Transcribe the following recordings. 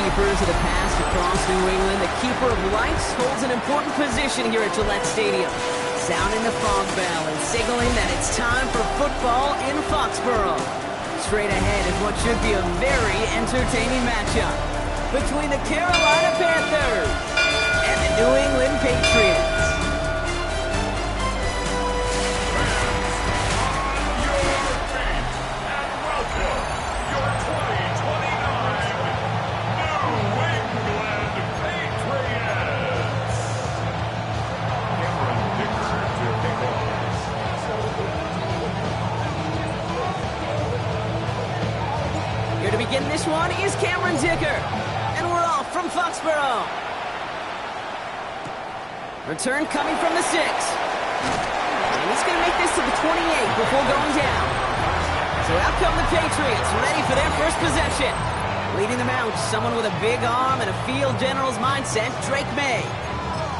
keepers of the past across New England, the keeper of lights holds an important position here at Gillette Stadium, sounding the fog bell and signaling that it's time for football in Foxborough. Straight ahead is what should be a very entertaining matchup between the Carolina Panthers and the New England Patriots. Here to begin this one is Cameron Dicker, and we're off from Foxborough. Return coming from the 6. And he's going to make this to the 28 before going down. So out come the Patriots, ready for their first possession. Leading them out, someone with a big arm and a field general's mindset, Drake May.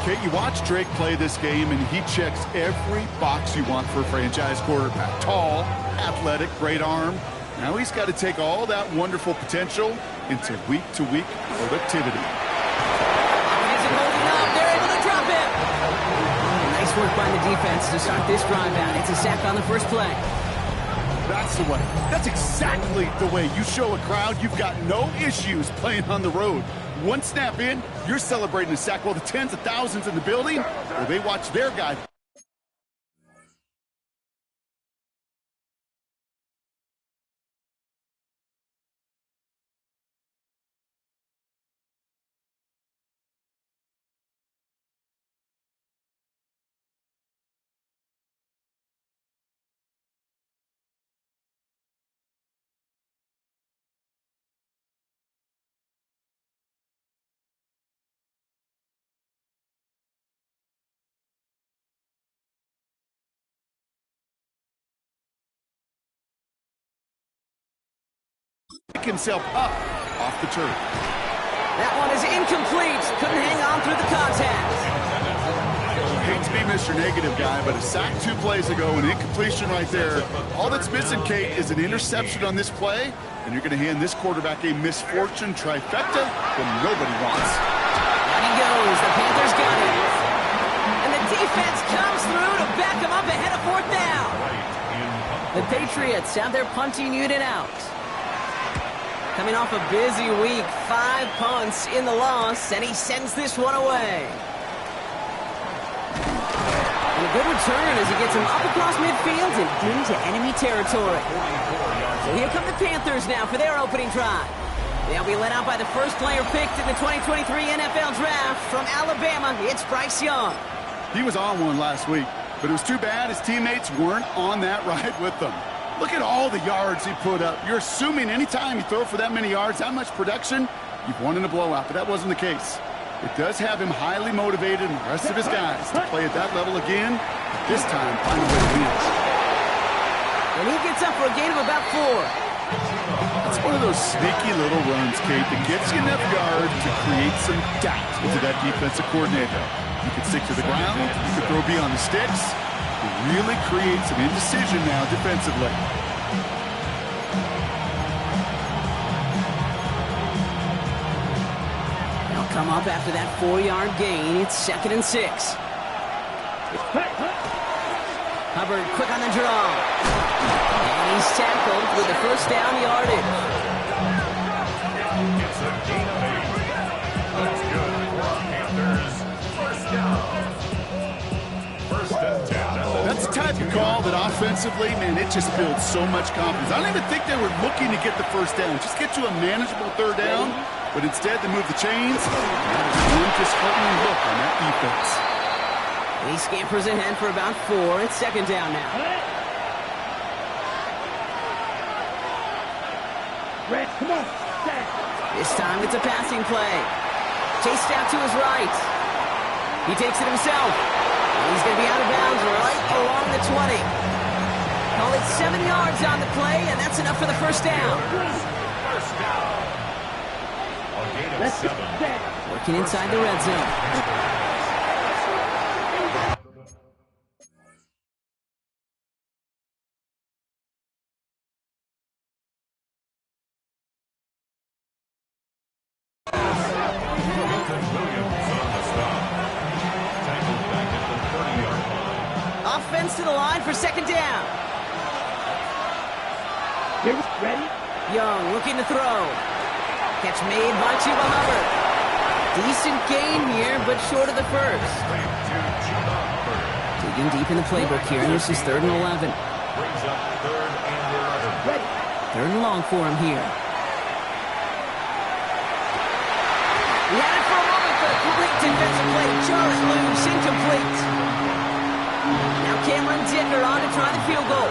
Kate, you watch Drake play this game, and he checks every box you want for a franchise quarterback. Tall, athletic, great arm. Now he's got to take all that wonderful potential into week-to-week productivity. Isn't holding up. They're able to drop it. Nice work by the defense to start this drive out. It's a sack on the first play. That's the way. That's exactly the way you show a crowd you've got no issues playing on the road. One snap in, you're celebrating a sack while the tens of thousands in the building, well, they watch their guy. Pick himself up off the turf. That one is incomplete. Couldn't hang on through the contact. Hate to be Mr. Negative guy, but a sack 2 plays ago, an incompletion right there. All that's missing, Kate, is an interception on this play, and you're going to hand this quarterback a misfortune trifecta that nobody wants. Out he goes. The Panthers got it. And the defense comes through to back him up ahead of 4th down. The Patriots have their punting unit out. Coming off a busy week, 5 punts in the loss, and he sends this one away. And a good return as he gets him up across midfield and into enemy territory. So here come the Panthers now for their opening drive. They'll be led out by the first player picked in the 2023 NFL Draft from Alabama. It's Bryce Young. He was on one last week, but it was too bad his teammates weren't on that ride with them. Look at all the yards he put up. You're assuming anytime you throw for that many yards, that much production, you've won in a blowout, but that wasn't the case. It does have him highly motivated and the rest of his guys to play at that level again, but this time find a way to win. And he gets up for a gain of about 4. It's one of those sneaky little runs, Kate, that gets you enough yards to create some doubt into that defensive coordinator. You can stick to the ground, you can throw beyond the sticks. It really creates some indecision now defensively. They'll come up after that 4-yard gain. It's 2nd and 6. Hubbard quick on the draw. And he's tackled with the first down yardage. That's good for Panthers. First down. That's the type of call that offensively, man, it just builds so much confidence. I don't even think they were looking to get the first down. Just get to a manageable 3rd down, but instead they move the chains. That is one disheartening look on that defense. He scampers ahead for about 4. It's 2nd down now. Come on. This time it's a passing play. Chased out to his right. He takes it himself. He's going to be out of bounds right along the 20. Call it 7 yards on the play, and that's enough for the first down. First down. A gain of 7. Working inside the red zone. Preston Williams on the stop. Tackled back at the 30-yard line. Offense to the line for second down. Ready? Young looking to throw. Catch made by Chuba Hubbard. Decent gain here, but short of the first. Digging deep in the playbook here, and this is 3rd and 11. Brings up 3rd and 11. Ready? 3rd and long for him here. He had it for a moment, but a complete defensive play. Charles loose, incomplete. Now Cameron Dicker on to try the field goal.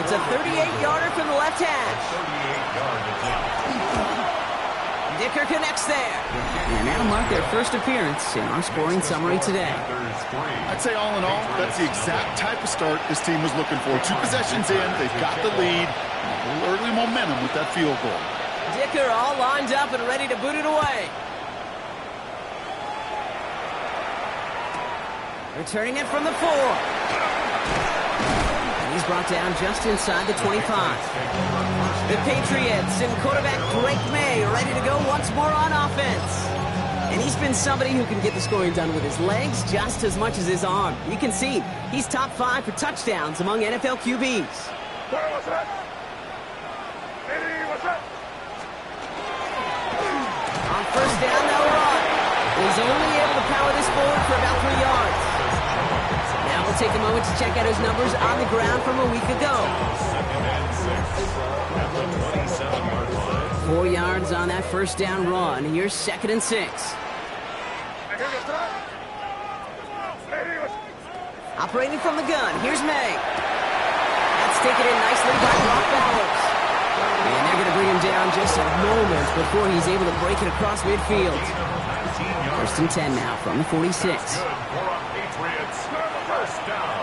It's a 38-yarder from the left hash. 38-yard attempt. Dicker connects there. And that'll mark their first appearance in our scoring summary today. I'd say all in all, that's the exact type of start this team was looking for. 2 possessions in, they've got the lead. A little early momentum with that field goal. Dicker all lined up and ready to boot it away. Returning it from the 4. And he's brought down just inside the 25. The Patriots and quarterback Drake May ready to go once more on offense. And he's been somebody who can get the scoring done with his legs just as much as his arm. You can see he's top 5 for touchdowns among NFL QBs. On first down, they'll run. He's only able to power this forward for about 3 yards. Now we'll take a moment to check out his numbers on the ground from a week ago. 4 yards on that first down run. Here's 2nd and 6. Operating from the gun, here's May. That's taken in nicely by Brock Bowers. And they're going to bring him down just a moment before he's able to break it across midfield. 1st and 10 now from the 46. Good for a Patriots first down.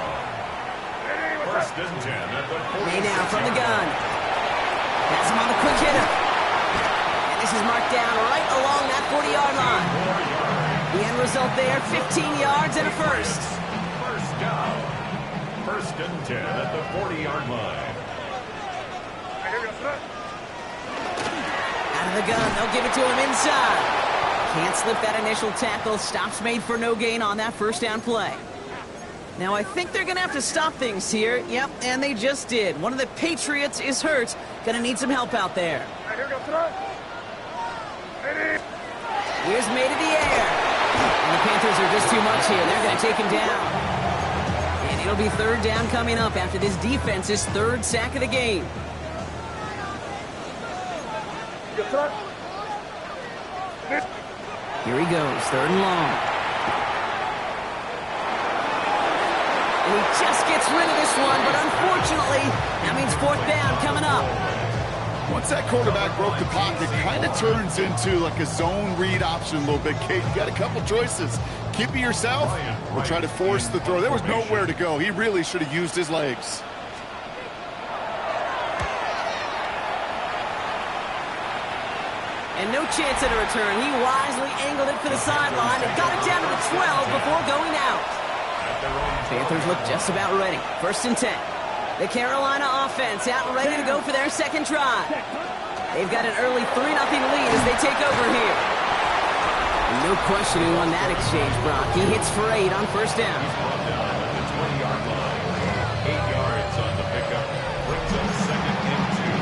1st and 10 at the 46. May now from the gun. Has him on the quick hitter. And this is marked down right along that 40-yard line. The end result there, 15 yards and a first. First down. 1st and 10 at the 40-yard line. Out of the gun, they'll give it to him inside. Can't slip that initial tackle. Stops made for no gain on that first down play. Now, I think they're going to have to stop things here. Yep, and they just did. One of the Patriots is hurt. Going to need some help out there. Here's May to the air. And the Panthers are just too much here. They're going to take him down. And it'll be 3rd down coming up after this defense's 3rd sack of the game. Here he goes, 3rd and long. And he just gets rid of this one, but unfortunately, that means 4th down coming up. Once that quarterback broke the pocket, it kind of turns into like a zone read option a little bit. Kate, you got a couple choices. Keep it yourself or try to force the throw. There was nowhere to go. He really should have used his legs. And no chance at a return. He wisely angled it for the sideline and got it down to the 12 before going out. Panthers look just about ready. 1st and 10. The Carolina offense out and ready to go for their 2nd try. They've got an early 3-0 lead as they take over here. No question who won that exchange, Brock. He hits for 8 on 1st down. 20-yard line. 8 yards on the pickup. Brings up 2nd and 2.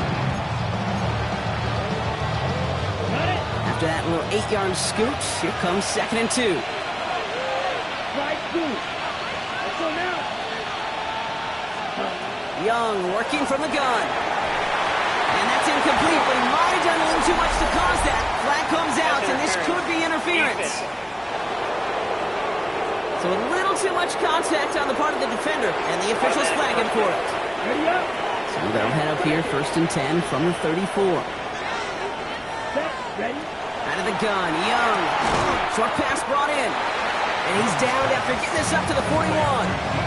After that little 8-yard scooch, here comes 2nd and 2. Young working from the gun. And that's incomplete, but he might have done a little too much to cause that. Flag comes out, and this could be interference. So a little too much contact on the part of the defender, and the officials flagging for it. So they'll head up here, 1st and 10 from the 34. Out of the gun, Young. Short pass brought in. And he's down after getting this up to the 41.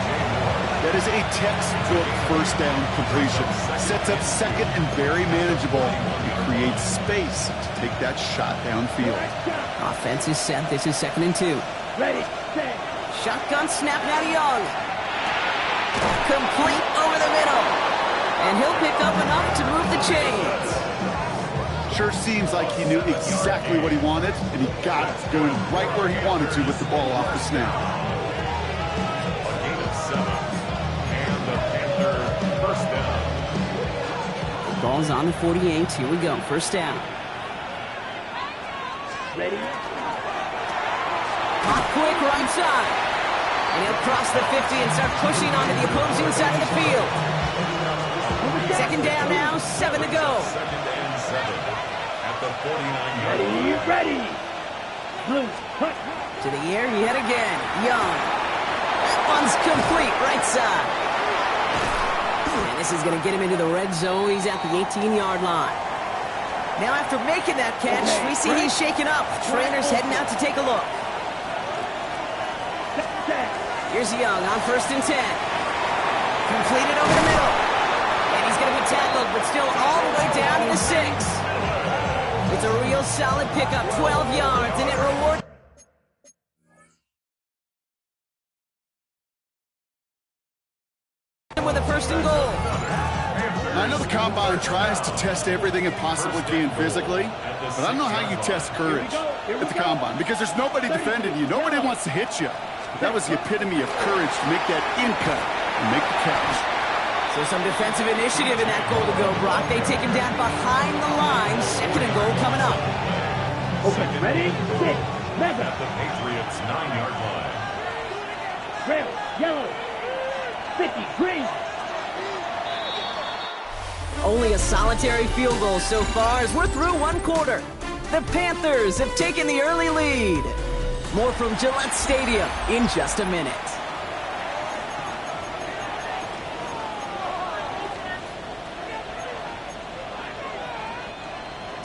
That is a textbook 1st down completion. Sets up 2nd and very manageable. It creates space to take that shot downfield. Offense is set. This is 2nd and 2. Ready, set. Shotgun snap now to Young. Complete over the middle. And he'll pick up enough to move the chains. Sure seems like he knew exactly what he wanted, and he got it, going right where he wanted to with the ball off the snap. A gain of 7. And the Panthers first down. Ball's on the 48. Here we go. First down. Ready? Hot quick right side. And he'll cross the 50 and start pushing onto the opposing side of the field. Second down now, 7 to go. Second and 7 at the 49-yard Ready? line. Ready? Blue, cut. To the air, he head again. Young. That one's complete, right side. And this is going to get him into the red zone. He's at the 18-yard line. Now after making that catch, we see he's shaken up. Trainer's heading out to take a look. Here's Young on first and 10. Completed over the middle. And he's going to be tackled, but still all the way down to the 6. It's a real solid pickup, 12 yards, and it rewards him with a first and goal. I know the Combine tries to test everything it possibly can physically, but I don't know how you test courage at the Combine, because there's nobody defending you. Nobody wants to hit you. But that was the epitome of courage to make that in cut and make the catch. So some defensive initiative in that goal to go, Brock. They take him down behind the line. Second and goal coming up. Open. Ready? Sit. Mega. At the Patriots' 9-yard line. Red. Yellow. 50. Green. Only a solitary field goal so far as we're through one quarter. The Panthers have taken the early lead. More from Gillette Stadium in just a minute.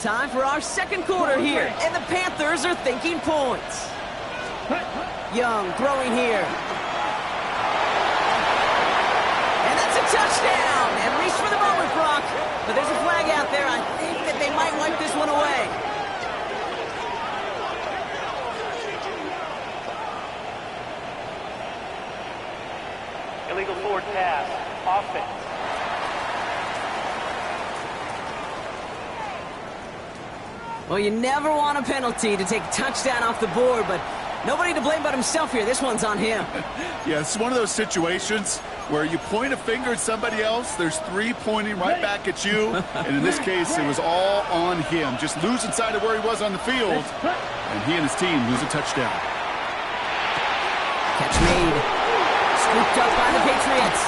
Time for our second quarter here, and the Panthers are thinking points. Young throwing here. And that's a touchdown! And reach for the moment, Brock. But there's a flag out there. I think that they might wipe this one away. Illegal forward pass. Offense. Well, you never want a penalty to take a touchdown off the board, but nobody to blame but himself here. This one's on him. Yeah, it's one of those situations where you point a finger at somebody else, there's 3 pointing right back at you, and in this case, it was all on him. Just losing sight of where he was on the field, and he and his team lose a touchdown. Catch made. Scooped up by the Patriots.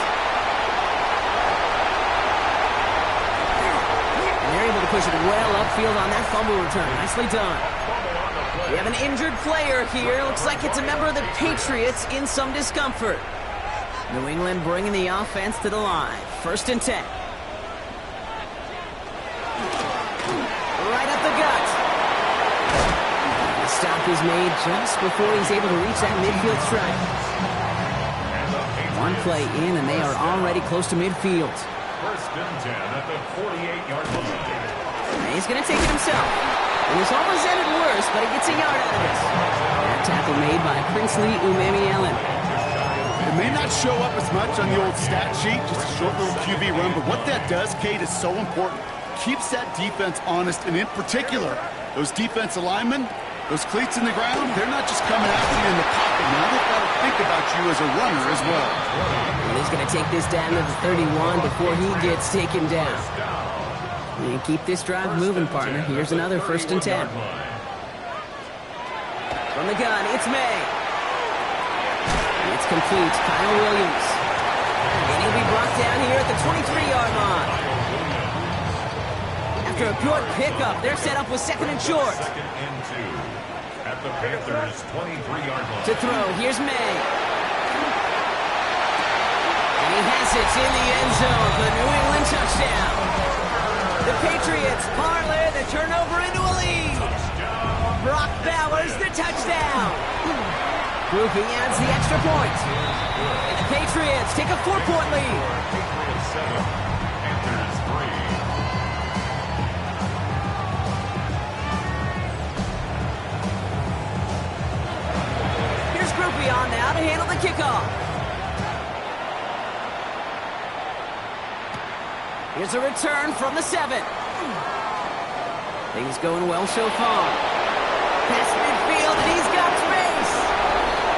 And they're able to push it well upfield on that fumble return. Nicely done. We have an injured player here. Looks like it's a member of the Patriots in some discomfort. New England bringing the offense to the line. First and 10. Right up the gut. The stop is made just before he's able to reach that midfield strike. One play in, and they are already close to midfield. First and 10 at the 48-yard line. And he's going to take it himself. And this almost ended worse, but he gets a yard out of this. That tackle made by Princely Umamielen. It may not show up as much on the old stat sheet, just a short little QB run, but what that does, Kate, is so important. Keeps that defense honest, and in particular, those defensive linemen, those cleats in the ground, they're not just coming after you in the pocket. Now they've got to think about you as a runner as well. And he's going to take this down to the 31 before he gets taken down. And keep this drive moving, partner. Here's another first and 10. From the gun, it's May. It's complete. Kyle Williams. And he'll be brought down here at the 23-yard line. After a good pickup, they're set up with second and short. Second and 2 at the Panthers' 23-yard line. To throw, here's May. And he has it in the end zone for the New England touchdown. The Patriots parlay the turnover into a lead. Brock Bowers, the touchdown. Groupie adds the extra point. And the Patriots take a 4-point lead. Patriots 7, Panthers 3. Here's Groupie on now to handle the kickoff. Here's a return from the 7. They Things going well so far. Past midfield, and he's got space.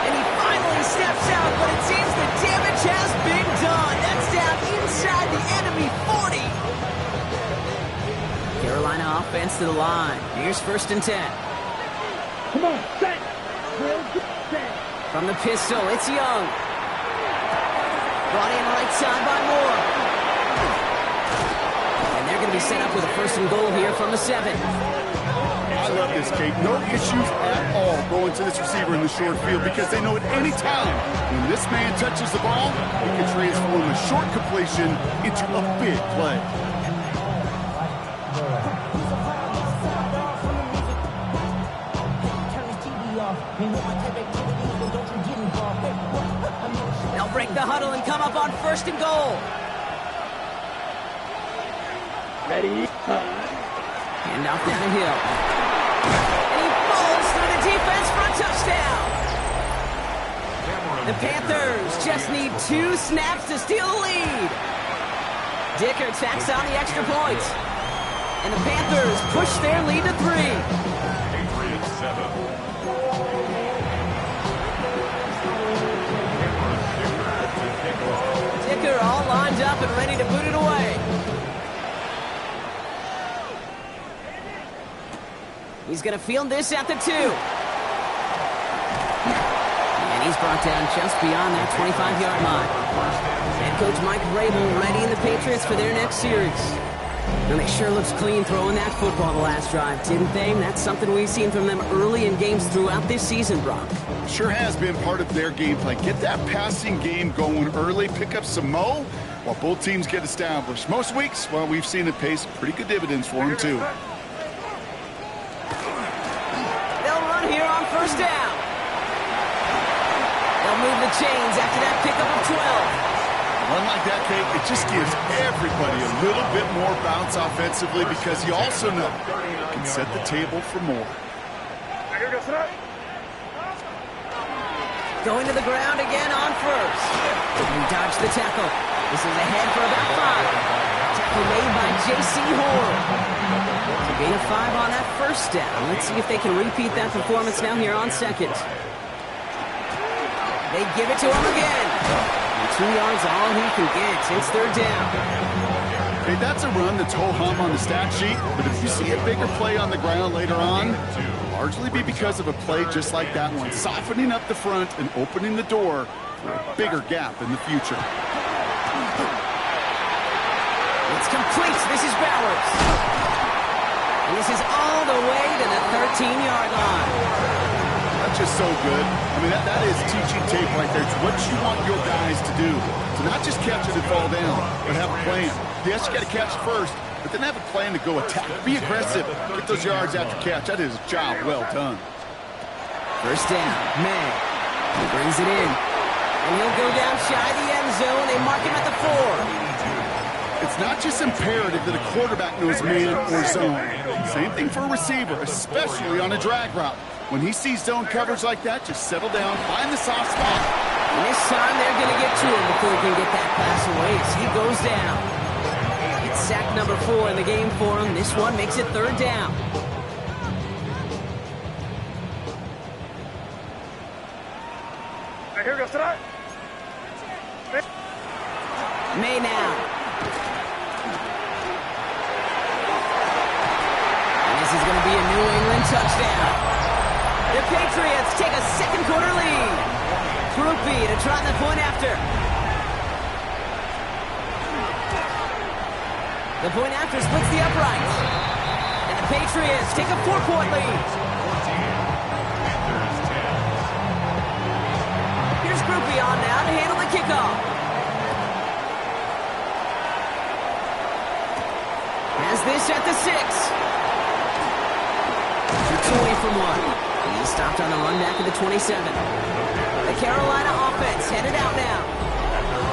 And he finally steps out, but it seems the damage has been done. That's down inside the enemy 40. Carolina offense to the line. Here's 1st and 10. Come on, set. Set. From the pistol, it's Young. Brought in right side by Moore. And they're going to be set up with a 1st and goal here from the 7. I love this, Kate. No issues at all going to this receiver in the short field because they know at any time when this man touches the ball, he can transform a short completion into a big play. They'll break the huddle and come up on 1st and goal. Ready? Hand off down the hill. And he falls through the defense for a touchdown. The Panthers just need 2 snaps to steal the lead. Dicker tacks on the extra point. And the Panthers push their lead to 3. Patriots 7. Dicker all lined up and ready to boot it away. He's going to field this at the 2. And he's brought down just beyond that 25-yard line. Head coach Mike Vrabel readying the Patriots for their next series. And they sure looks clean throwing that football the last drive, didn't they? And that's something we've seen from them early in games throughout this season, Brock. Sure has been part of their game plan. Get that passing game going early, pick up some mo while both teams get established. Most weeks, well, we've seen it pay some pretty good dividends for them, too. They'll run here on 1st down. They'll move the chains after that pickup of 12. Run like that, Kate, it just gives everybody a little bit more bounce offensively because you also know you can set the table for more. Going to the ground again on 1st. He dodged the tackle. This is ahead for about 5. Tackle made by J.C. Horn. So gain of 5 on that 1st down. Let's see if they can repeat that performance now here on 2nd. They give it to him again. 2 yards, all he can get. It's 3rd down. Hey, that's a run that's ho-hum on the stat sheet, but if you see a bigger play on the ground later on, it'll largely be because of a play just like that one, softening up the front and opening the door for a bigger gap in the future. It's complete. This is Bowers. And this is all the way to the 13-yard line. That's just so good. I mean, that is teaching tape right there. It's what you want your guys to do. To not just catch it and fall down, but have a plan. Yes, you got to catch it first, but then have a plan to go attack. Be aggressive. Get those yards after catch. That is a job well done. 1st down. May. He brings it in. And he'll go down shy of the end zone. They mark him at the 4. It's not just imperative that a quarterback knows man or zone. Same thing for a receiver, especially on a drag route. When he sees zone coverage like that, just settle down, find the soft spot. And this time they're going to get to him before he can get that pass away as he goes down. It's sack number 4 in the game for him. This one makes it 3rd down. Here goes tonight. May now. And this is going to be a New England touchdown. The Patriots take a 2nd quarter lead. Groupie to try the point after. The point after splits the upright. And the Patriots take a 4-point lead. Here's Groupie on now to handle the kickoff. Has this at the 6. 2 away from 1. He's stopped on the run back of the 27. The Carolina offense headed out now.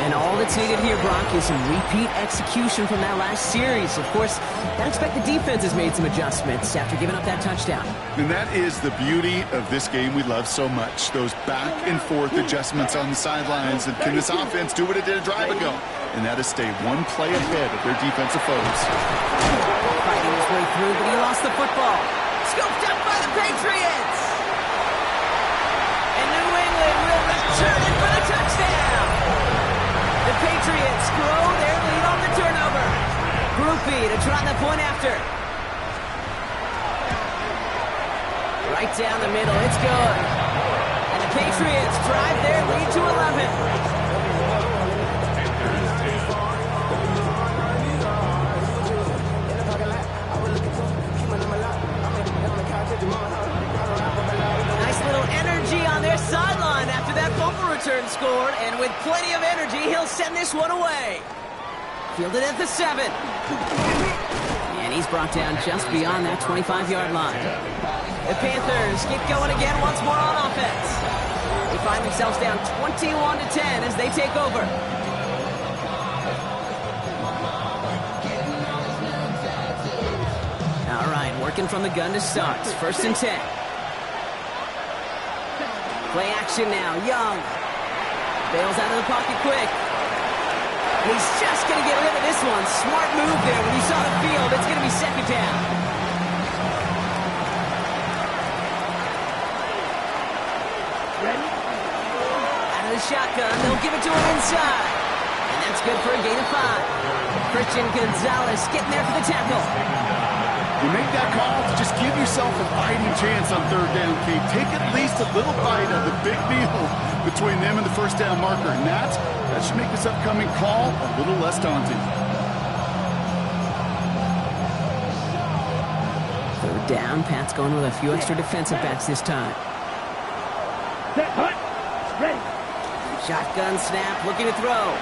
And all that's needed here, Brock, is some repeat execution from that last series. Of course, I expect the defense has made some adjustments after giving up that touchdown. And that is the beauty of this game we love so much. Those back and forth adjustments on the sidelines. And can this offense do what it did a drive ago? And that is stay one play ahead of their defensive foes. Fighting his way through, but he lost the football. Scooped up by the Patriots. And New England will return it for the touchdown. The Patriots grow their lead on the turnover. Groupie to try the point after. Right down the middle, it's good. And the Patriots drive their lead to 11. Nice little energy on their sideline after that fumble return scored, and with plenty of energy, he'll send this one away. Fielded at the 7. And he's brought down just beyond that 25-yard line. The Panthers get going again once more on offense. They find themselves down 21-10 as they take over. All right, working from the gun to start. First and 10. Play action now. Young bails out of the pocket quick. He's just going to get rid of this one. Smart move there. When you saw the field, it's going to be second down. Out of the shotgun, they'll give it to him inside. And that's good for a gain of 5. Christian Gonzalez getting there for the tackle. You make that call to just give yourself a fighting chance on third down, Kate. Take at least a little bite of the big meal between them and the first down marker. And that should make this upcoming call a little less daunting. Third down, Pat's going with a few extra defensive backs this time. Set, hut, ready. Shotgun snap, looking to throw.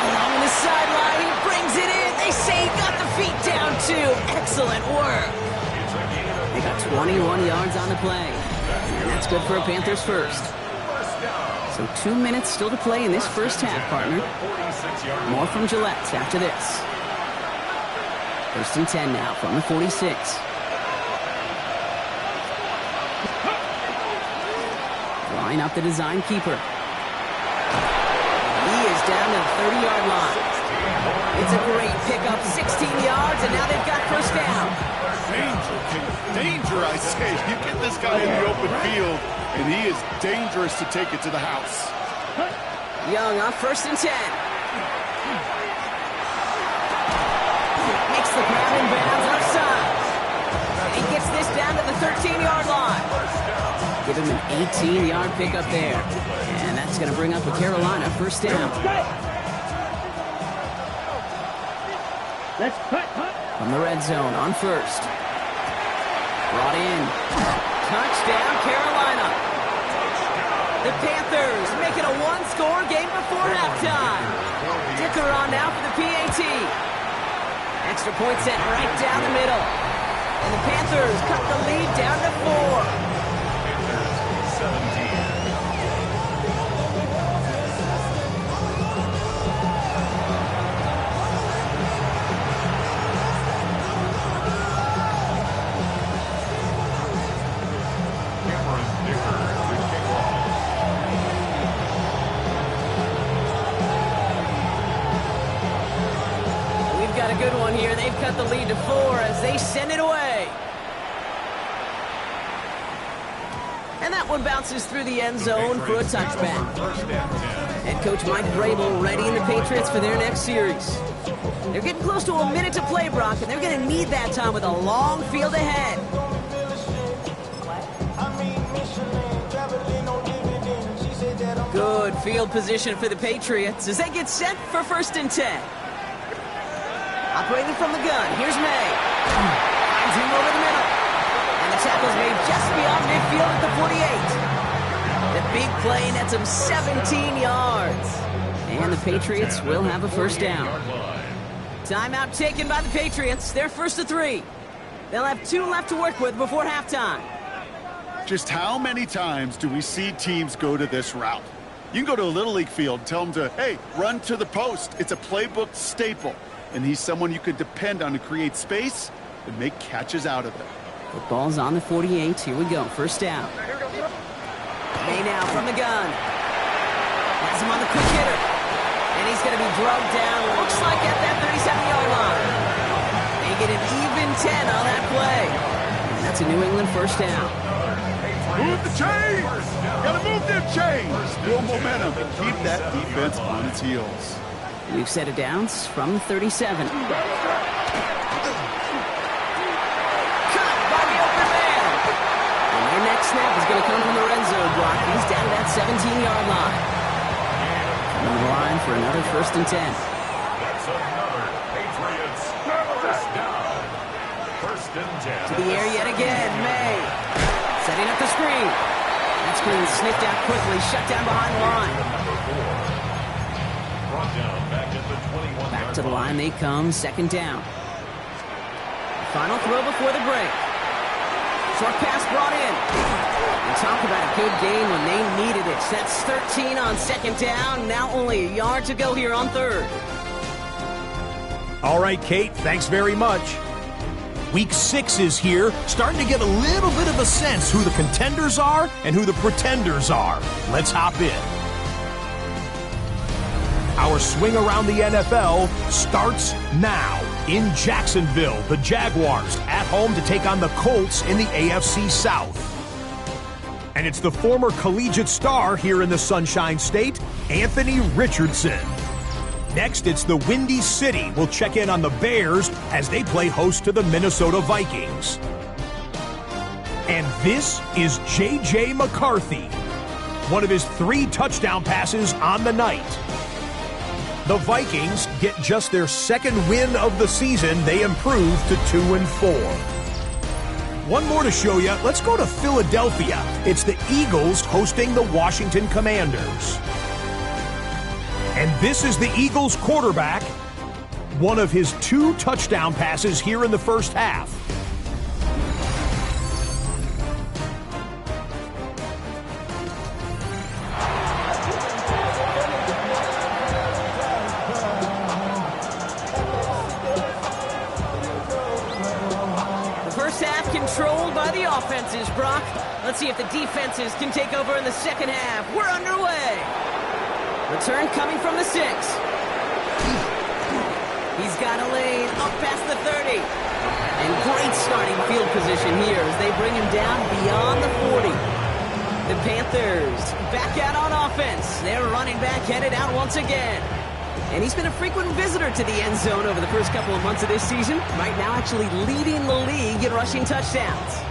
Along the sideline, he brings it in. They say he got the feet down, too. Excellent work. They got 21 yards on the play. And that's good for a Panthers first. So 2 minutes still to play in this first half, partner. More from Gillette after this. First and 10 now from the 46. Line up the design keeper. He is down to the 30-yard line. It's a great pickup, 16 yards, and now they've got first down. Danger, I say. You get this guy in the open field, and he is dangerous to take it to the house. Young on first and 10. Makes the grab in bounds left side. He gets this down to the 13-yard line. Give him an 18-yard pickup there. And that's going to bring up a Carolina first down. Let's cut. From the red zone on first. Brought in. Touchdown, Carolina. The Panthers make it a one-score game before halftime. Dicker on now for the PAT. Extra point set right down the middle. And the Panthers cut the lead down to 4. Panthers 17. Got a good one here. They've cut the lead to 4 as they send it away. And that one bounces through the end zone for a touchback. Head coach Mike Vrabel readying the Patriots for their next series. They're getting close to a minute to play, Brock, and they're going to need that time with a long field ahead. Good field position for the Patriots as they get set for first and 10. Operating from the gun, here's May. Finds him over the middle. And the tackle's made just beyond midfield at the 48. The big play nets him 17 yards. And the Patriots will have a first down. Timeout taken by the Patriots. They're first to 3. They'll have 2 left to work with before halftime. Just how many times do we see teams go to this route? You can go to a Little League field and tell them to, hey, run to the post. It's a playbook staple. And he's someone you could depend on to create space and make catches out of it. Football's on the 48. Here we go. First down. May now from the gun. Has him on the quick hitter. And he's going to be drugged down. Looks like at that 37-yard line. They get an even 10 on that play. And that's a New England first down. Move the chains! Gotta move them chains! Build momentum and keep that defense on its heels. We've set it downs from the 37. Cut by the open man. And their next snap is going to come from the red zone block. He's down to that 17-yard line. On the line for another first and 10. That's another Patriots first down. First and 10. To the air yet again. May setting up the screen. That screen sniffed out quickly, shut down behind the line. Brought down back at the 21. Back to the line they come, second down. Final throw before the break. Short pass brought in. And talk about a good game when they needed it. That's 13 on second down. Now only a yard to go here on third. All right, Kate, thanks very much. Week 6 is here, starting to get a little bit of a sense who the contenders are and who the pretenders are. Let's hop in. Our swing around the NFL starts now. In Jacksonville, the Jaguars at home to take on the Colts in the AFC South. And it's the former collegiate star here in the Sunshine State, Anthony Richardson. Next, it's the Windy City. We'll check in on the Bears as they play host to the Minnesota Vikings. And this is J.J. McCarthy, one of his 3 touchdown passes on the night. The Vikings get just their second win of the season. They improve to 2-4. One more to show you. Let's go to Philadelphia. It's the Eagles hosting the Washington Commanders. And this is the Eagles quarterback, one of his 2 touchdown passes here in the first half. The first half controlled by the offenses, Brock. Let's see if the defenses can take over in the second half. We're underway. Return coming from the 6. He's got a lane up past the 30. And great starting field position here as they bring him down beyond the 40. The Panthers back out on offense. Their running back headed out once again. And he's been a frequent visitor to the end zone over the first couple of months of this season. Right now actually leading the league in rushing touchdowns.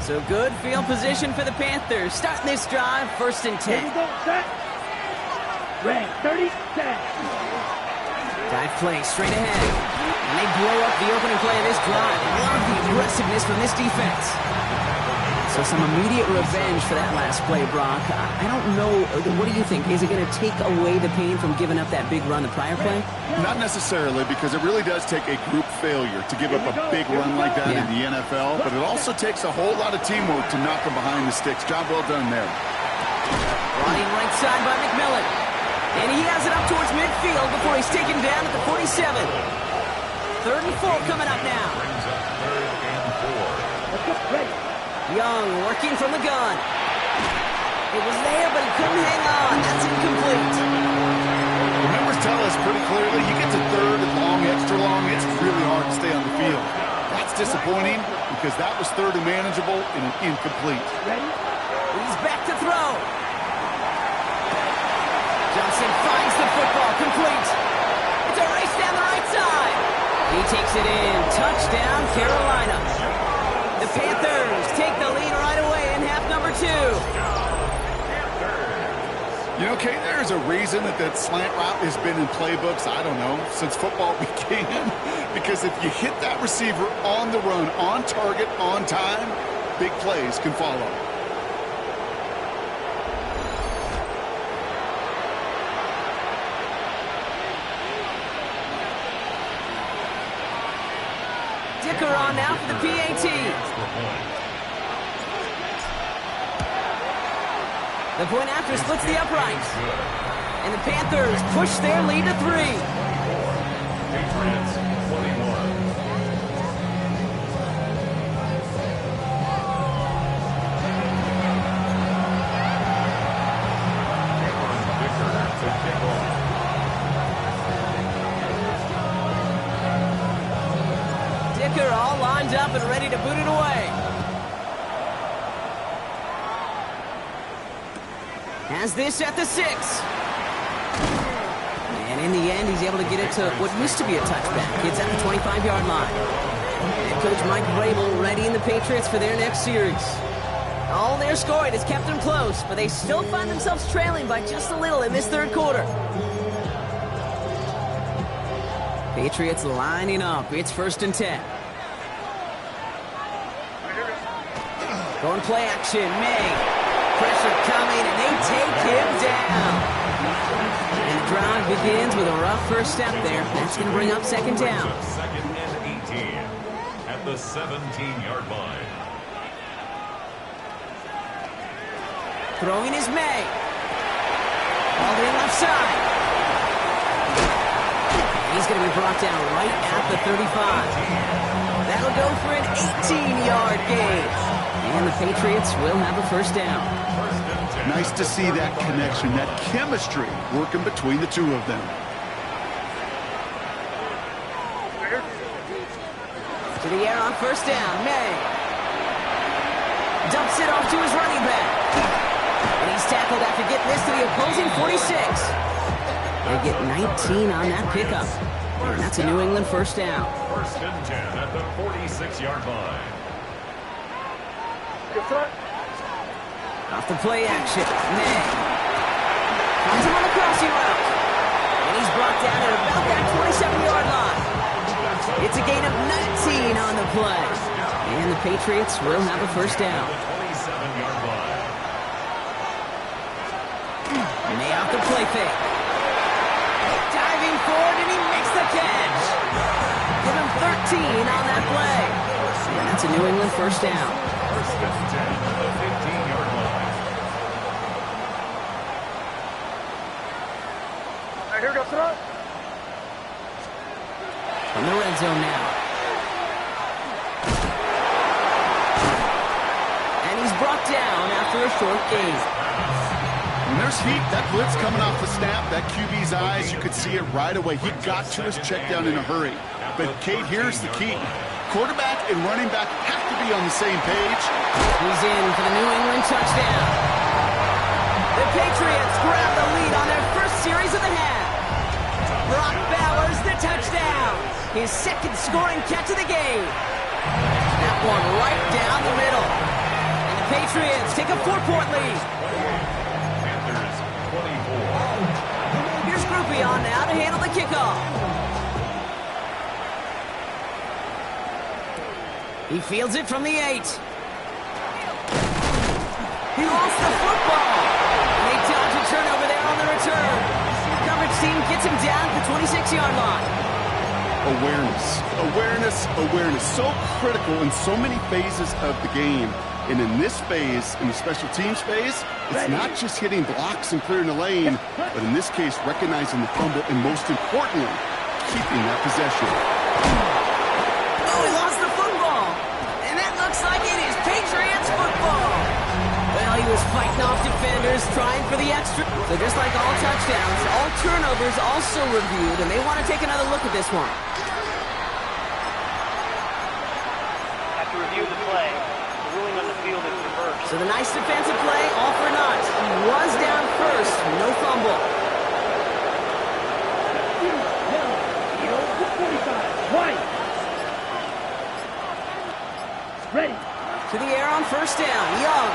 So good field position for the Panthers. Starting this drive, first and 10. Here we go, set. Red, 30, set. Dive play straight ahead. And they blow up the opening play of this drive. Love the aggressiveness from this defense. So some immediate revenge for that last play, Brock. I don't know. What do you think? Is it going to take away the pain from giving up that big run the prior play? Not necessarily, because it really does take a group failure to give up a big run like that in the NFL, but it also takes a whole lot of teamwork to knock them behind the sticks. Job well done there. Running right side by McMillan. And he has it up towards midfield before he's taken down at the 47. 3rd and 4 coming up now. Brings up 3rd and 4. Let's go, ready. Young working from the gun. It was there, but he couldn't hang on. That's incomplete. The numbers tell us pretty clearly, you get to 3rd and long, extra long, it's really hard to stay on the field. That's disappointing because that was 3rd and manageable and an incomplete. Ready? He's back to throw. Johnson finds the football, complete. It's a race down the right side. He takes it in. Touchdown, Carolina. The Panthers take the lead right away in half number 2. You know, Kate, there's a reason that slant route has been in playbooks, I don't know, since football began. Because if you hit that receiver on the run, on target, on time, big plays can follow. Dicker on now for the PAT. The point after splits the uprights. And the Panthers push their lead to 3. Patriots 21. Dicker all lined up and ready to boot it away. Has this at the 6. And in the end, he's able to get it to what used to be a touchback. It's at the 25-yard line. And Coach Mike Vrabel readying the Patriots for their next series. All their scoring has kept them close, but they still find themselves trailing by just a little in this third quarter. Patriots lining up. It's 1st and 10. Going play action. May. Pressure coming, and they take him down. And the drive begins with a rough first step there. That's going to bring up 2nd down. 2nd and 18 at the 17-yard line. Throwing is May. All the way left side. He's going to be brought down right at the 35. That'll go for an 18-yard gain. And the Patriots will have a 1st down. Nice to see that connection, that chemistry working between the two of them. To the air on 1st down. May. Dumps it off to his running back. And he's tackled after getting this to the opposing 46. They get 19 on that pickup. And that's a New England 1st down. 1st and 10 at the 46-yard line. Off the play action. May. Finds him on the crossing route. And he's brought down at about that 27-yard line. It's a gain of 19 on the play. And the Patriots will have a 1st down. 27-yard line. May off the play fake. Diving forward, and he makes the catch. Give him 13 on that play. And that's a New England 1st down. 1st and 10 at the 15-yard line. Here we go, throw. From the red zone now. And he's brought down after a short gain. When there's heat, that blitz coming off the snap, that QB's eyes, you could see it right away. He got to his check down in a hurry. But, Kate, here's the key. Quarterback and running back have to be on the same page. He's in for the New England touchdown. The Patriots grab the lead on their first series of the half. Brock Bowers, the touchdown. His 2nd scoring catch of the game. That one right down the middle. And the Patriots take a 4-point lead. Panthers 24. Here's Groupie on now to handle the kickoff. He fields it from the 8. He lost the football. And they dodge a turnover there on the return. The coverage team gets him down at the 26-yard line. Awareness. So critical in so many phases of the game. And in this phase, in the special teams phase, it's not just hitting blocks and clearing the lane, but in this case, recognizing the fumble and most importantly, keeping that possession. Oh, he lost the football. And that looks like it is Patriots football. Well, he was fighting off defenders, trying for the extra. So just like all touchdowns, all turnovers also reviewed, and they want to take another look at this one. After review of the play, the ruling on the field is reversed. So the nice defensive play, all for naught. He was down first, no fumble. 45, 20. Ready. To the air on 1st down, Young.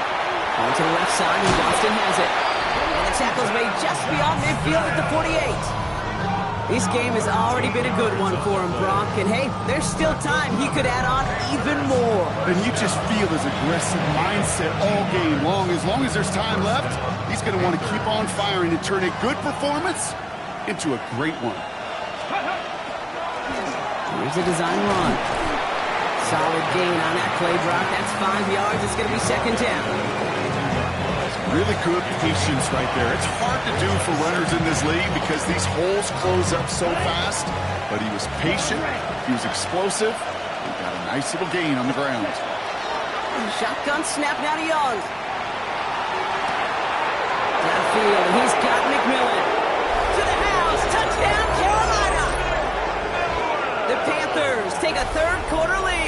On to the left side, and Johnston has it. And the tackle's made just beyond midfield at the 48. This game has already been a good one for him, Brock. And hey, there's still time. He could add on even more. And you just feel his aggressive mindset all game long. As long as there's time left, he's going to want to keep on firing and turn a good performance into a great one. Here's a design run. Solid gain on that play, Brock. That's 5 yards. It's going to be 2nd down. Really good patience right there. It's hard to do for runners in this league because these holes close up so fast. But he was patient. He was explosive. He got a nice little gain on the ground. Shotgun snap now to Young. Downfield, and he's got McMillan. To the house. Touchdown, Carolina. The Panthers take a third-quarter lead.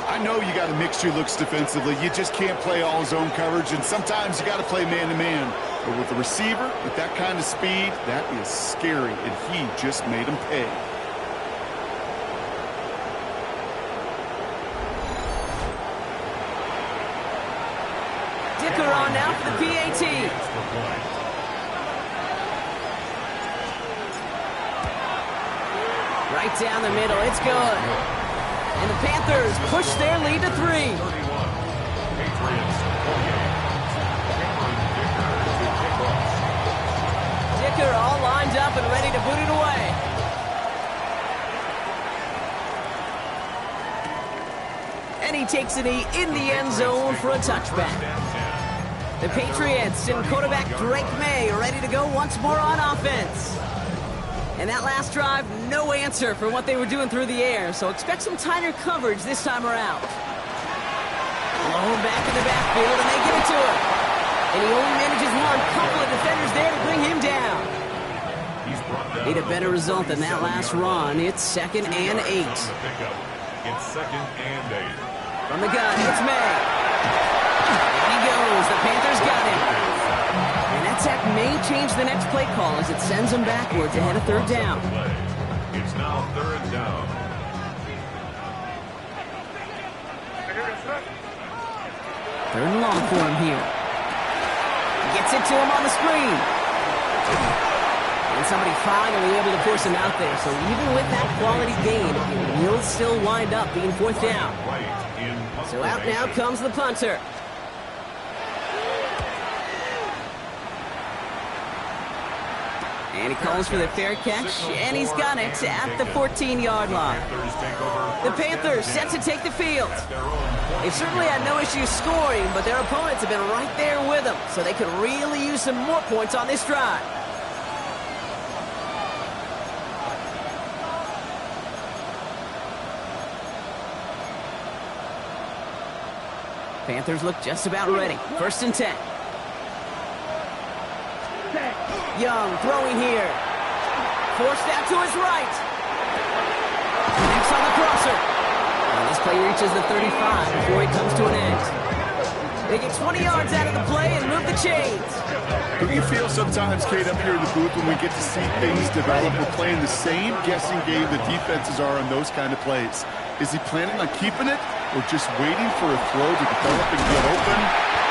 I know you got to mix your looks defensively. You just can't play all zone coverage, and sometimes you got to play man-to-man. But with the receiver, with that kind of speed, that is scary, and he just made him pay. Dicker on now for the PAT. Right down the middle, it's good. And the Panthers push their lead to 3. 31. Patriots 48. Dicker all lined up and ready to boot it away. And he takes it in the end zone for a touchback. The Patriots and quarterback Drake May ready to go once more on offense. And that last drive, no answer for what they were doing through the air, so expect some tighter coverage this time around. Blown back in the backfield, and they give it to him. And he only manages one couple of defenders there to bring him down. Need a better result than that last run. It's 2nd and 8. It's 2nd and 8. From the gun, it's May. And he goes. The Panthers got him. And that sack may change the next play call as it sends them backwards ahead of 3rd down. It's now 3rd down. 3rd and long for him here. Gets it to him on the screen. And somebody finally able to force him out there. So even with that quality gain, it will still wind up being 4th down. So out now comes the punter. And he calls for the fair catch, and he's got it at the 14-yard line. The Panthers set to take the field. They've certainly had no issues scoring, but their opponents have been right there with them, so they could really use some more points on this drive. Panthers look just about ready. 1st and 10. Young throwing here. Forced out to his right. Next on the crosser. And this play reaches the 35 before he comes to an end. They get 20 yards out of the play and move the chains. Do you feel sometimes, Kate, up here in the booth when we get to see things develop, we're playing the same guessing game the defenses are on those kind of plays? Is he planning on keeping it or just waiting for a throw to develop and get open?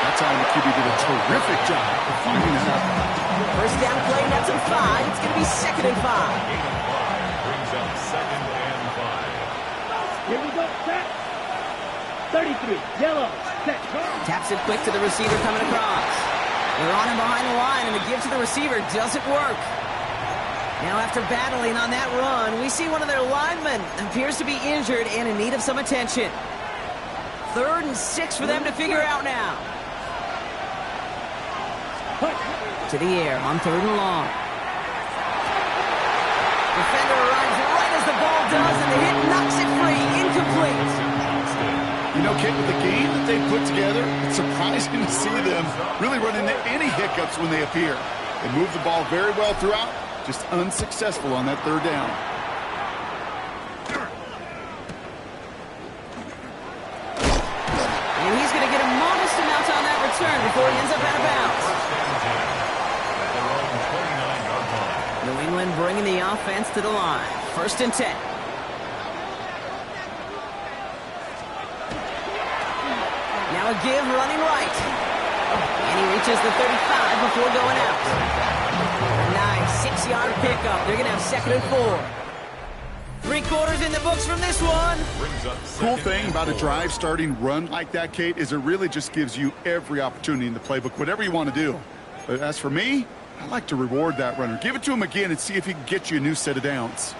That time the QB did a terrific job of finding it out. 1st down play, that's a 5. It's going to be 2nd and 5. Brings up 2nd and 5. Here we go, set. 33, yellow, set. Taps it quick to the receiver coming across. They're on him behind the line, and the give to the receiver doesn't work. Now after battling on that run, we see one of their linemen appears to be injured and in need of some attention. 3rd and 6 for them to figure out now. To the air on 3rd and long. Defender arrives right as the ball does, and the hit knocks it free. Incomplete. You know, Kate, with the game that they put together, it's surprising to see them really run into any hiccups when they appear. They move the ball very well throughout, just unsuccessful on that 3rd down. And he's going to get a modest amount on that return before he ends up out of bounds. New England bringing the offense to the line. 1st and 10. Now a give running right. And he reaches the 35 before going out. Nice 6-yard pickup. They're going to have 2nd and 4. 3 quarters in the books from this one. Cool thing about a drive starting run like that, Kate, is it really just gives you every opportunity in the playbook, whatever you want to do. But as for me, I like to reward that runner. Give it to him again and see if he can get you a new set of downs.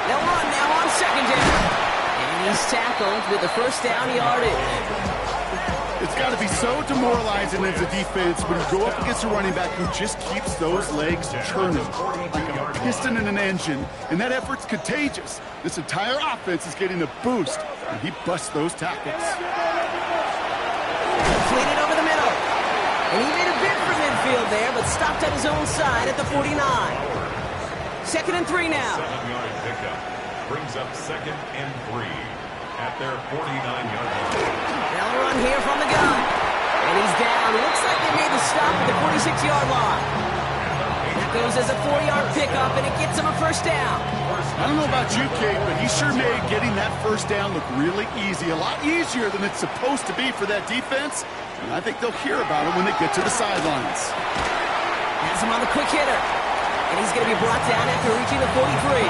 They'll run now on 2nd down. And he He's tackled with the first down yardage. It's got to be so demoralizing as a defense when you go up against a running back who just keeps those legs turning like a piston in an engine, and that effort's contagious. This entire offense is getting a boost, and he busts those tackles. Completed over the middle. And he made a bid for midfield there, but stopped at his own side at the 49. 2nd and 3 now. 7-yard pickup brings up 2nd and 3 at their 49-yard line. They'll run here from the gun. And he's down. Looks like they made the stop at the 46-yard line. That goes as a 4-yard pickup, and it gets him a first down. I don't know about you, Kate, but he sure made getting that first down look really easy. A lot easier than it's supposed to be for that defense. And I think they'll hear about it when they get to the sidelines. Has him on the quick hitter. And he's going to be brought down after reaching the 43.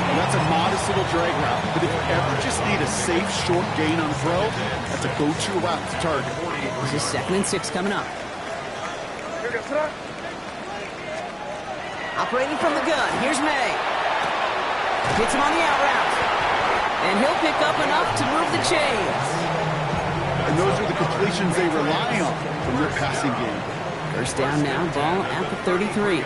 And that's a modest little drag route. But if you ever just need a safe, short gain on throw, that's a go-to route to target. This is 2nd and 6 coming up. Operating from the gun. Here's May. Hits him on the out route. And he'll pick up enough to move the chains. And those are the completions they rely on from their passing game. First down now, ball at the 33.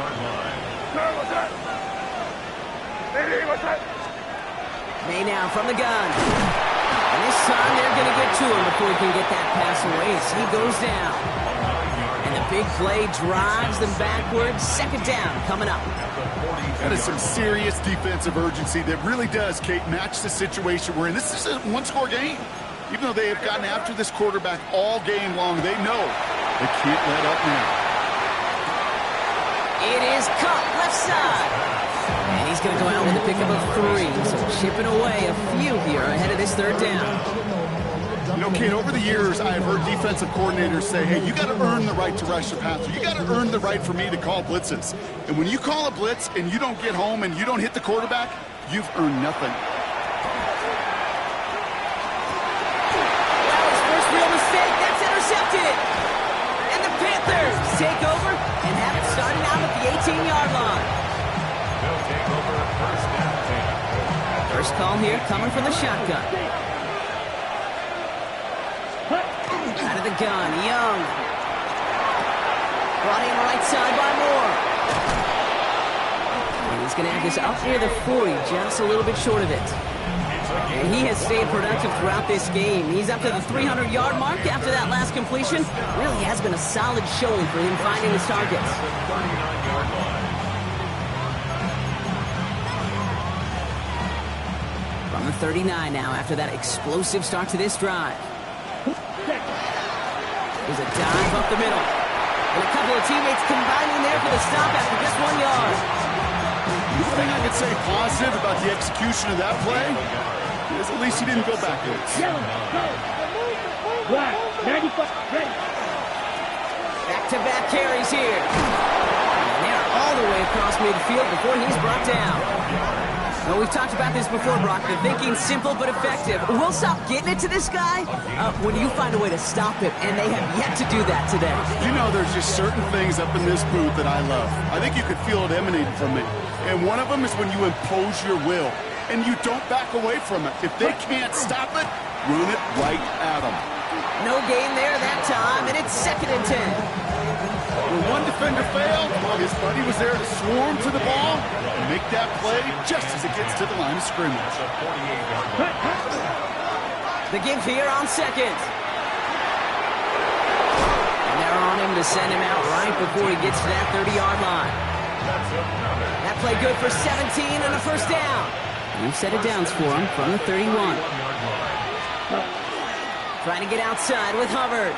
May now from the gun. And this time they're going to get to him before he can get that pass away as he goes down. And the big play drives them backwards. 2nd down coming up. That is some serious defensive urgency that really does, Kate, match the situation we're in. This is a one-score game. Even though they have gotten after this quarterback all game long, they know they can't let up now. It is cut left side. And he's going to go out with a pickup of 3. So chipping away a few here ahead of this 3rd down. You know, Kate, over the years, I have heard defensive coordinators say, hey, you got to earn the right to rush the passer. You got to earn the right for me to call blitzes. And when you call a blitz and you don't get home and you don't hit the quarterback, you've earned nothing. Intercepted. And the Panthers take over and have it starting out at the 18-yard line. They'll take over 1st and 10. First call here coming from the shotgun. Out of the gun, Young. Brought in right side by Moore. And he's going to have this up near the 40, just a little bit short of it. And he has stayed productive throughout this game. He's up to the 300-yard mark after that last completion. Really has been a solid showing for him finding his targets. 39-yard line. From the 39 now after that explosive start to this drive. There's a dive up the middle. And a couple of teammates combining there for the stop after just 1 yard. One thing I could say positive about the execution of that play is at least he didn't go backwards. Back-to-back carries here. And they're all the way across midfield before he's brought down. Well, we've talked about this before, Brock. The thinking's simple but effective. We'll stop getting it to this guy when you find a way to stop him, and they have yet to do that today. You know, there's just certain things up in this booth that I love. I think you could feel it emanating from me. And one of them is when you impose your will, and you don't back away from it. If they can't stop it, run it right at them. No gain there that time, and it's 2nd and 10. When one defender failed, his buddy was there to swarm to the ball and make that play just as it gets to the line of scrimmage. The give here on 2nd. And they're on him to send him out right before he gets to that 30-yard line. That play good for 17 and a first down. New set of downs for him from the 31. Trying to get outside with Hubbard.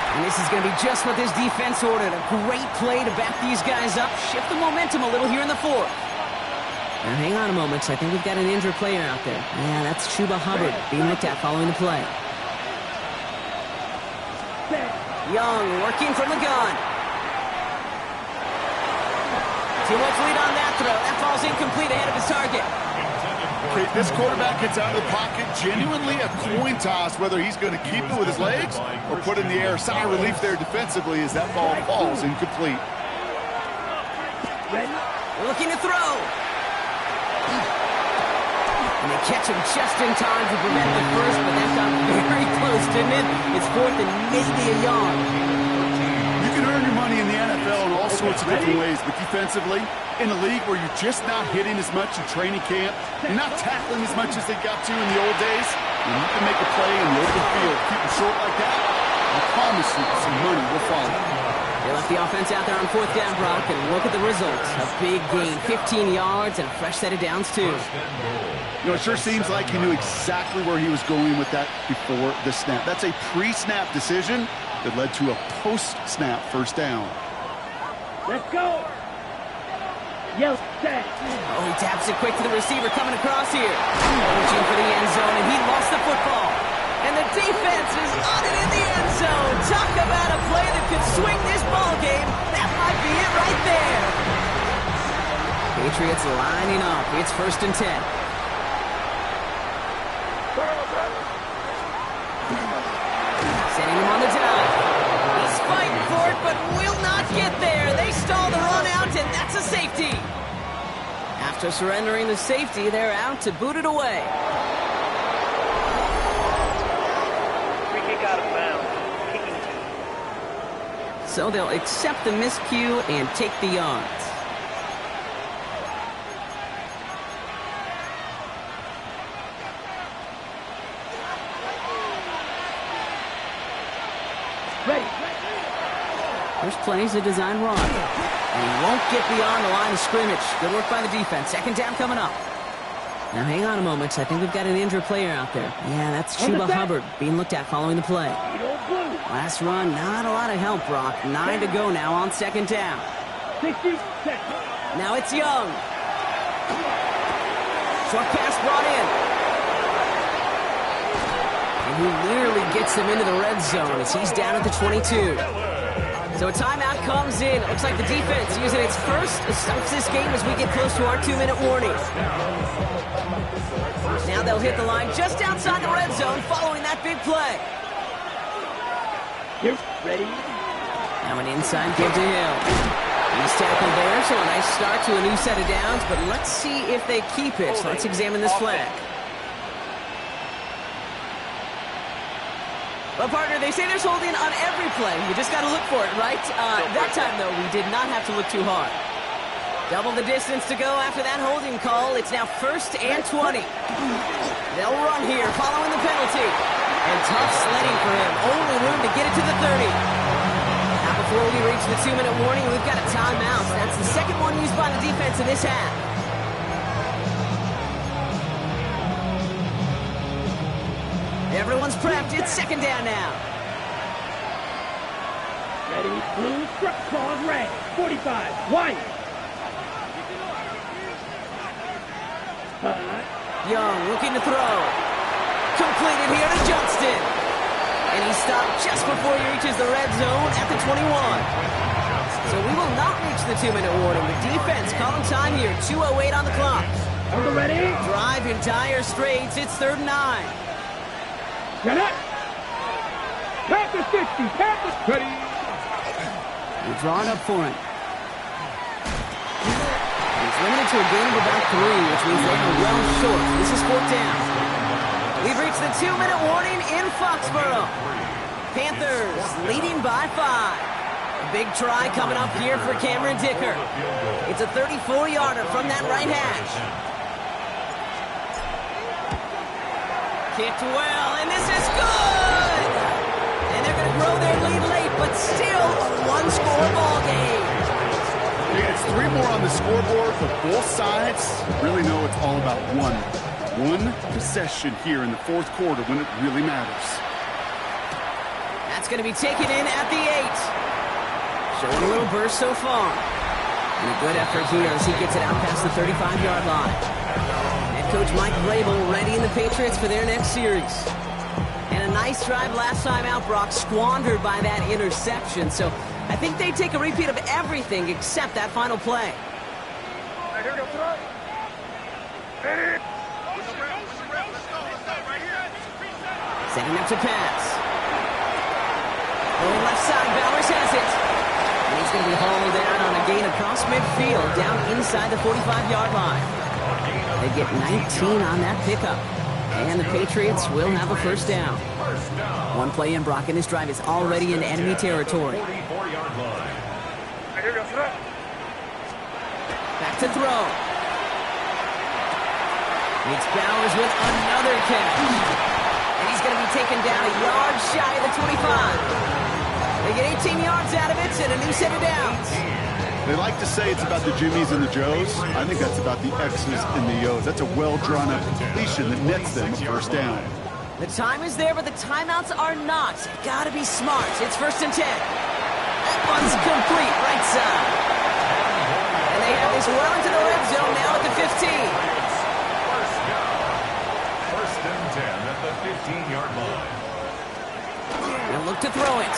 And this is going to be just what this defense ordered. A great play to back these guys up. Shift the momentum a little here in the 4th. Now, hang on a moment, because I think we've got an injured player out there. Yeah, that's Chuba Hubbard being looked at following the play. Young working from the gun. Too much lead on that throw. That ball's incomplete ahead of his target. Okay, this quarterback gets out of the pocket, genuinely a coin toss, whether he's going to keep it with his legs or put it in the air. Sigh of relief there defensively as that ball falls incomplete. Looking to throw. And they catch him just in time to prevent the first, but that got very close, didn't it? It's fourth and maybe a yard. You can earn your money in the NFL in all sorts of different ways, but defensively, in a league where you're just not hitting as much in training camp, you're not tackling as much as they got to in the old days, and you can make a play in the open field, keep it short like that, I promise you some money will follow. They left the offense out there on fourth down, Brock, and look at the results. A big gain, 15 yards, and a fresh set of downs, too. You know, it sure seems like he knew exactly where he was going with that before the snap. That's a pre-snap decision that led to a post-snap first down. Let's go. Yell, set. Oh, he taps it quick to the receiver coming across here. Reaching for the end zone, and he lost the football. And the defense is on it in the end zone. Talk about a play that could swing this ball game. That might be it right there. Patriots lining up. It's 1st and 10. Setting him on the dive. He's fighting for it, but will not get there. They stall the run out, and that's a safety. After surrendering the safety, they're out to boot it away. Out of bounds. Kicking two. So they'll accept the miscue and take the yards. Ready. First play is a design run. And he won't get beyond the line of scrimmage. Good work by the defense. Second down coming up. Now, hang on a moment. I think we've got an injured player out there. Yeah, that's Chuba Hubbard being looked at following the play. Last run, not a lot of help, Brock. 9 to go now on second down. 60 seconds. Now it's Young. Short pass brought in. And he nearly gets him into the red zone as he's down at the 22. So a timeout comes in. It looks like the defense using its first stops this game as we get close to our 2-minute warning. Now they'll hit the line just outside the red zone following that big play. You're ready. Now an inside give to Hill. He's tackled there, so a nice start to a new set of downs, but let's see if they keep it. So let's examine this flag. Well, partner, they say there's holding on every play. You just got to look for it, right? That time, though, we did not have to look too hard. Double the distance to go after that holding call. It's now 1st and 20. They'll run here following the penalty. And tough sledding for him. Only room to get it to the 30. Now, before we reach the 2-minute warning, we've got a timeout. That's the second one used by the defense in this half. Everyone's prepped. It's second down now. Ready, blue, struck, pause, red. 45, white. Young looking to throw. Completed here to Johnston. And he stopped just before he reaches the red zone at the 21. So we will not reach the 2-minute warning. The defense calling time here. 2:08 on the clock. Are you ready? Drive in dire straits. It's 3rd and 9. Get it. Pass the 60. Pass the 30. We're drawing up for him. He's limited to a gain of about 3, which means they are well short. This is 4th down. We've reached the 2-minute warning in Foxborough. Panthers leading by 5. A big try coming up here for Cameron Dicker. It's a 34-yarder from that right hash. Kicked well, and this is good! And they're going to grow their lead late, but still a one-score ball game. Yeah, it's 3 more on the scoreboard, but both sides really know it's all about one possession here in the 4th quarter when it really matters. That's going to be taken in at the 8. Showing a little burst so far. And a good effort here as he gets it out past the 35-yard line. Head coach Mike Vrabel readying the Patriots for their next series. And a nice drive last time out, Brock, squandered by that interception. So I think they take a repeat of everything except that final play. Setting up to pass. Going left side, Bowers has it. And he's going to be hauled down on a gain across midfield, down inside the 45-yard line. They get 19 on that pickup. And the Patriots will have a first down. One play in, Brock, and this drive is already in enemy territory. 44-yard line. Back to throw. It's Bowers with another catch. And he's going to be taken down a yard shy of the 25. They get 18 yards out of it and a new set of downs. They like to say it's about the Jimmies and the Joes. I think that's about the X's and the O's. That's a well-drawn-up completion that nets them a first down. The time is there, but the timeouts are not. Gotta be smart. It's 1st and 10. That one's complete, right side. And they have this well into the red zone now at the 15. First down. 1st and 10 at the 15-yard line. And look to throw it.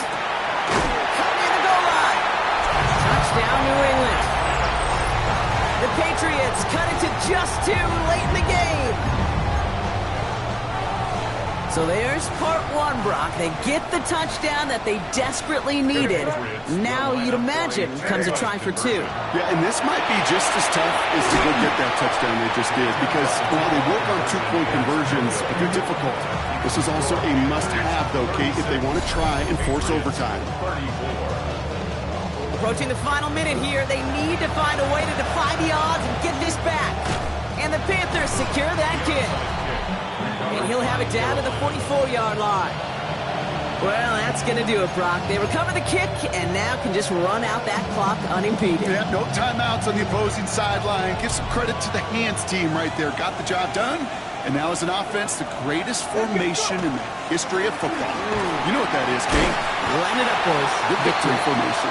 Caught near the goal line. Touchdown, New England. The Patriots cut it to just 2 late in the game. So there's part 1, Brock. They get the touchdown that they desperately needed. Now, you'd imagine, comes a try for 2. Yeah, and this might be just as tough as to go get that touchdown they just did, because while they work on 2-point conversions, they're difficult. This is also a must-have, though, Kate, if they want to try and force overtime. Approaching the final minute here, they need to find a way to defy the odds and get this back. And the Panthers secure that kick. And he'll have it down to the 44-yard line. Well, that's going to do it, Brock. They recover the kick and now can just run out that clock unimpeded. Yeah, no timeouts on the opposing sideline. Give some credit to the hands team right there. Got the job done. And now as an offense, the greatest formation in the history of football. You know what that is, Kate. Line it up, boys. The victory formation.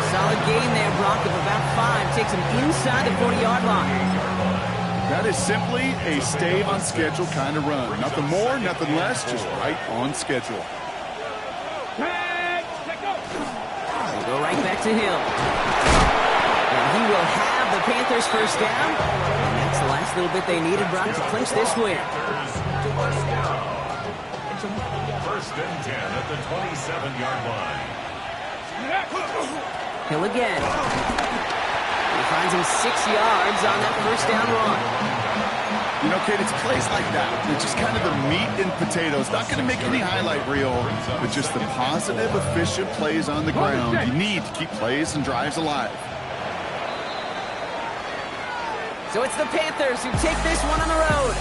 Solid gain there, Brock, of about 5. Takes him inside the 40-yard line. That is simply a stay-on-schedule kind of run. Nothing more, nothing less, just right on schedule. We'll go right back to Hill. And he will have the Panthers first down. And that's the last little bit they needed, Brock, to clinch this win. First and 10 at the 27-yard line. Hill again. He finds him 6 yards on that first down run. You know, Kate, it's plays like that. It's just kind of the meat and potatoes. Not going to make any highlight reel, but just the positive, efficient plays on the ground. You need to keep plays and drives alive. So it's the Panthers who take this one on the road.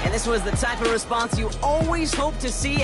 And this was the type of response you always hope to see